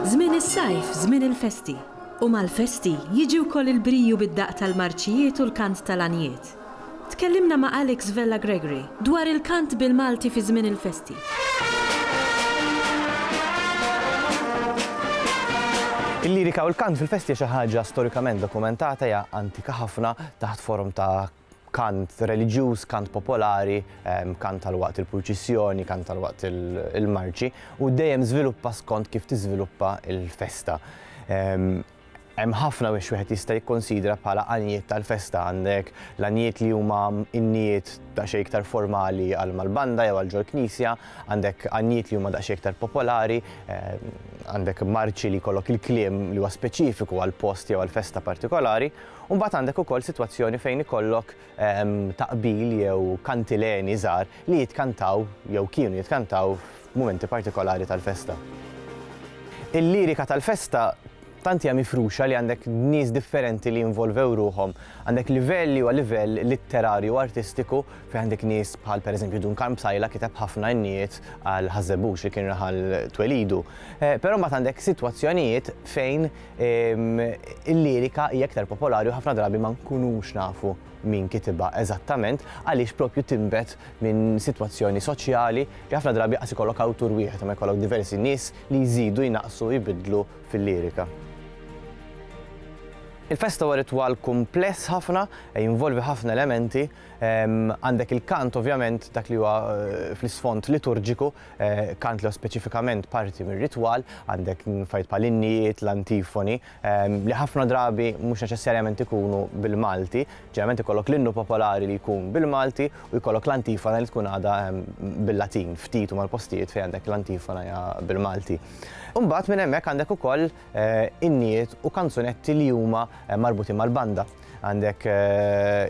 Żmien is-sajf, żmien il-festi. U mal-festi jiġi wkoll il-briju bid-daq tal-marċijiet u l-kant tal-anijiet. Tkellimna ma' Alex Vella Gregory dwar il-kant bil-Malti fi żmien il-festi. Il-lirika u l-kant fil-festi xi ħaġa storikament dokumentata hija antika ħafna taħt forum ta' kant reliġjuż, kant popolari, kant tal-waqt il-purċissjoni, kant tal-waqt il-marċi u dejjem żviluppa skont kif tiżviluppa il-festa. Hemm ħafna biex wieħed jista' jikkonsidra bħala għanijiet tal-festa għandek l-għanijiet li huma innijiet daqsxejn iktar formali għal mal-banda jew għal ġol knisja, għandek għanijiet li huma daqsxejn iktar popolari, għandek marċi li jkollok il-kliem li huwa speċifiku għal post jew għal festa partikolari, u mbagħad għandek ukoll sitwazzjoni fejn ikollok taqbil jew kantileni żgħar li jitkantaw jew kienu jitkantaw f'mumenti partikolari tal-festa. Il-lirika tal-festa tant hija mifruxa li għandek nies differenti li jinvolvew ruhom. Għandek livelli u livell litterarju u artistiku fejn għandek nies bħal pereżempju Duncan Psajla kiteb ħafna nniet għal Ħażebux li kien raħal twelidu. Però mbagħad għandek sitwazzjonijiet fejn il-lirika hija iktar popolari u ħafna drabi ma nkunux nafu min kitibha eżattament għaliex propju timbet minn sitwazzjoni soċjali li ħafna drabi qas ikollok awtur wieħed ma jkollok diversi nies li jżidu jnaqsu jbidlu fil-lirika. Il-festa huwa ritwal kumpless ħafna, jinvolvi ħafna elementi, għandek il-kant ovvjament dak li huwa fl-isfond liturġiku, kant li huwa speċifikament parti mir-ritwal, għandek fajt bħal-innijiet, l-antifoni, li ħafna drabi mhux neċessarjament ikunu bil-Malti, ġeneralment ikollok l-innu popolari li jkun bil-Malti u jkollok l-antifona li tkun għadha bil-Latin, ftit u mal-postijiet fejn għandek l-antifona hija bil-Malti. Imbagħad minn hemmhekk għandek ukoll innijiet u kanzunetti li huma marbuti mal-banda. Għandek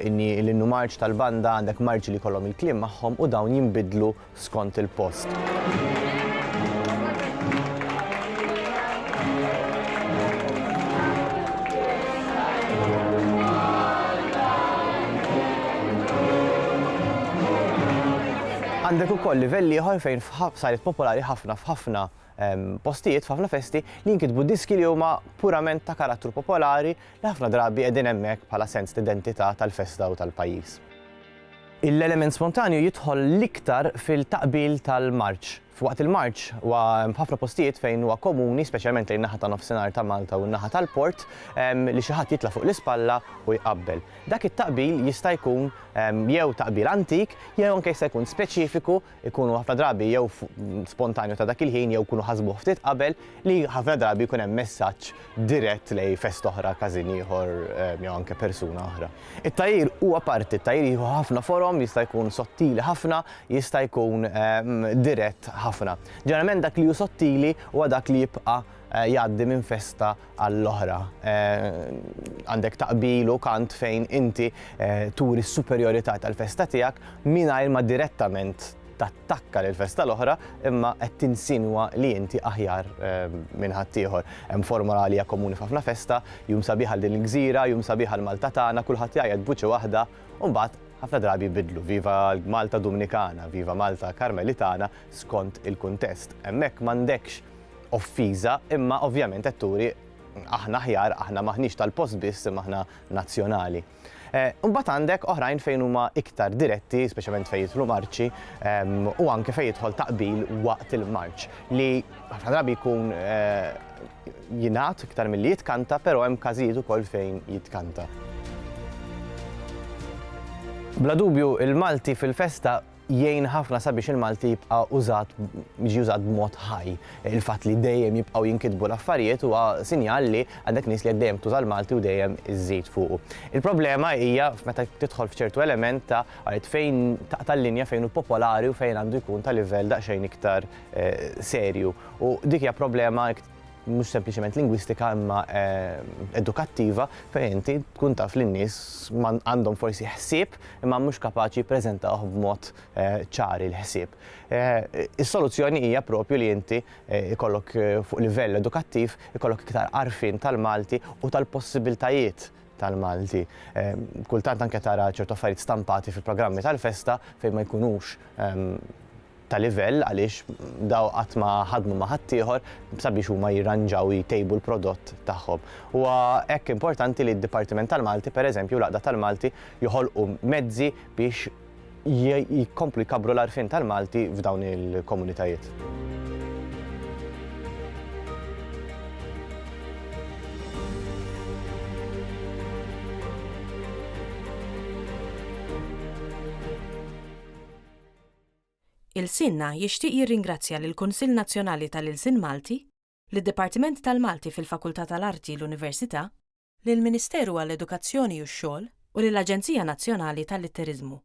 l-innu marċ tal-banda, għandek marċi li kollhom il-kliem magħhom u dawn jinbidlu skont il-post. Għandek ukoll livelli ieħor fejn saret popolari ħafna f'ħafna postijiet f'ħafna festi li jinkitbu diski li huma purament ta' karattru popolari li ħafna drabi qegħdin hemmhekk bħala sens ta' identità tal-festa u tal-pajjiż. L-element spontanju jidħol l-iktar fil-taqbil tal-marċ. F'waqt il-marċ huwa ħafna postijiet fejn huwa komuni, speċjalment lejn naħa ta' nofsinhar ta' Malta u n-naħa tal-port, li xi ħadd jitla' fuq l-ispalla u jqabbel. Dak it-taqbil jista' jkun jew taqbil antik, jew anke jista' jkun speċifiku, jkunu ħafna drabi jew spontanju ta' dak il-ħin jew jkunu ħasbuh ftit qabel li ħafna drabi jkun hemm messaġġ dirett lejn fest oħra, każin ieħor jew anke persuna oħra. It-tajjir huwa parti, it-tajjir jieħu ħafna forom, jista' jkun sottili ħafna, jista' jkun dirett ħafna. Ġeneralment dak li hu sottili huwa dak li jibqa' jgħaddi minn festa għall-oħra. Għandek taqbil u kant fejn inti turi s-superjorità tal-festa tiegħek mingħajr ma direttament tattakka lill-festa l-oħra imma qed tinsinwa li inti aħjar minn ħaddieħor. Hemm formola li hija komuni f'ħafna festa, jum sabiħ għal din il-gżira, jum sabiħ għal Malta tagħna, kulħadd jgħid buċi waħda u mbagħad ħafna drabi jbidlu, viva Malta Dominikana, viva Malta Karmelitana skont il-kuntest. Hemmhekk m'għandekx offiża imma ovvjament qed turi aħna aħjar, aħna maħniex tal-post biss imma aħna nazzjonali. Imbagħad għandek oħrajn fejn huma iktar diretti, speċjalment fejn jidħlu marċi u anke fejn jidħol taqbil waqt il-marċ li ħafna drabi jkun jingħad iktar milli jitkanta, però hemm każijiet ukoll fejn jitkanta. Bla dubju il-Malti fil-festa jgħin ħafna sabiex il-Malti jibqa' jiġi użat b'mod ħaj. Il-fatt li dejjem jibqgħu jinkitbu l-affarijiet huwa sinjal li għandek nies li dejjem tuża l-Malti u dejjem iżżid fuqu. Il-problema hija meta tidħol f'ċertu element ta' fejn taqta' l-linja fejn hu popolari u fejn għandu jkun ta' livell daqsxejn iktar serju. U dik hija problema mhux sempliċement lingwistika imma edukattiva fejn inti tkun taf li n-nies għandhom forsi ħsieb imma mhux kapaċi jippreżentawh b'mod ċari l-ħsieb. Is-soluzzjoni hija propju li inti ikollok fuq livell edukattiv ikollok iktar għarfien tal-Malti u tal-possibiltajiet tal-Malti. Kultant anke tara ċertu affarijiet stampati fil-programmi tal-festa fejn ma jkunux ta' livell għaliex daw qatt ma ħadmu ma' ħaddieħor sabiex huma jirranġaw jtejbu l-prodott tagħhom. Huwa hekk importanti li d-Dipartiment tal-Malti, pereżempju l-Għaqda tal-Malti, joħolqu mezzi biex jkomplu jkabru l-għarfien tal-Malti f'dawn il-komunitajiet. Il-Sinna jixtieq jirringrazzja lill-Kunsill Nazzjonali tal-Ilsien Malti, lid-Dipartiment tal-Malti fil-Fakultà tal-Arti l-Università, lill-Ministeru għall-Edukazzjoni u x-Xogħol u lill-Aġenzija Nazzjonali tal-Litteriżmu.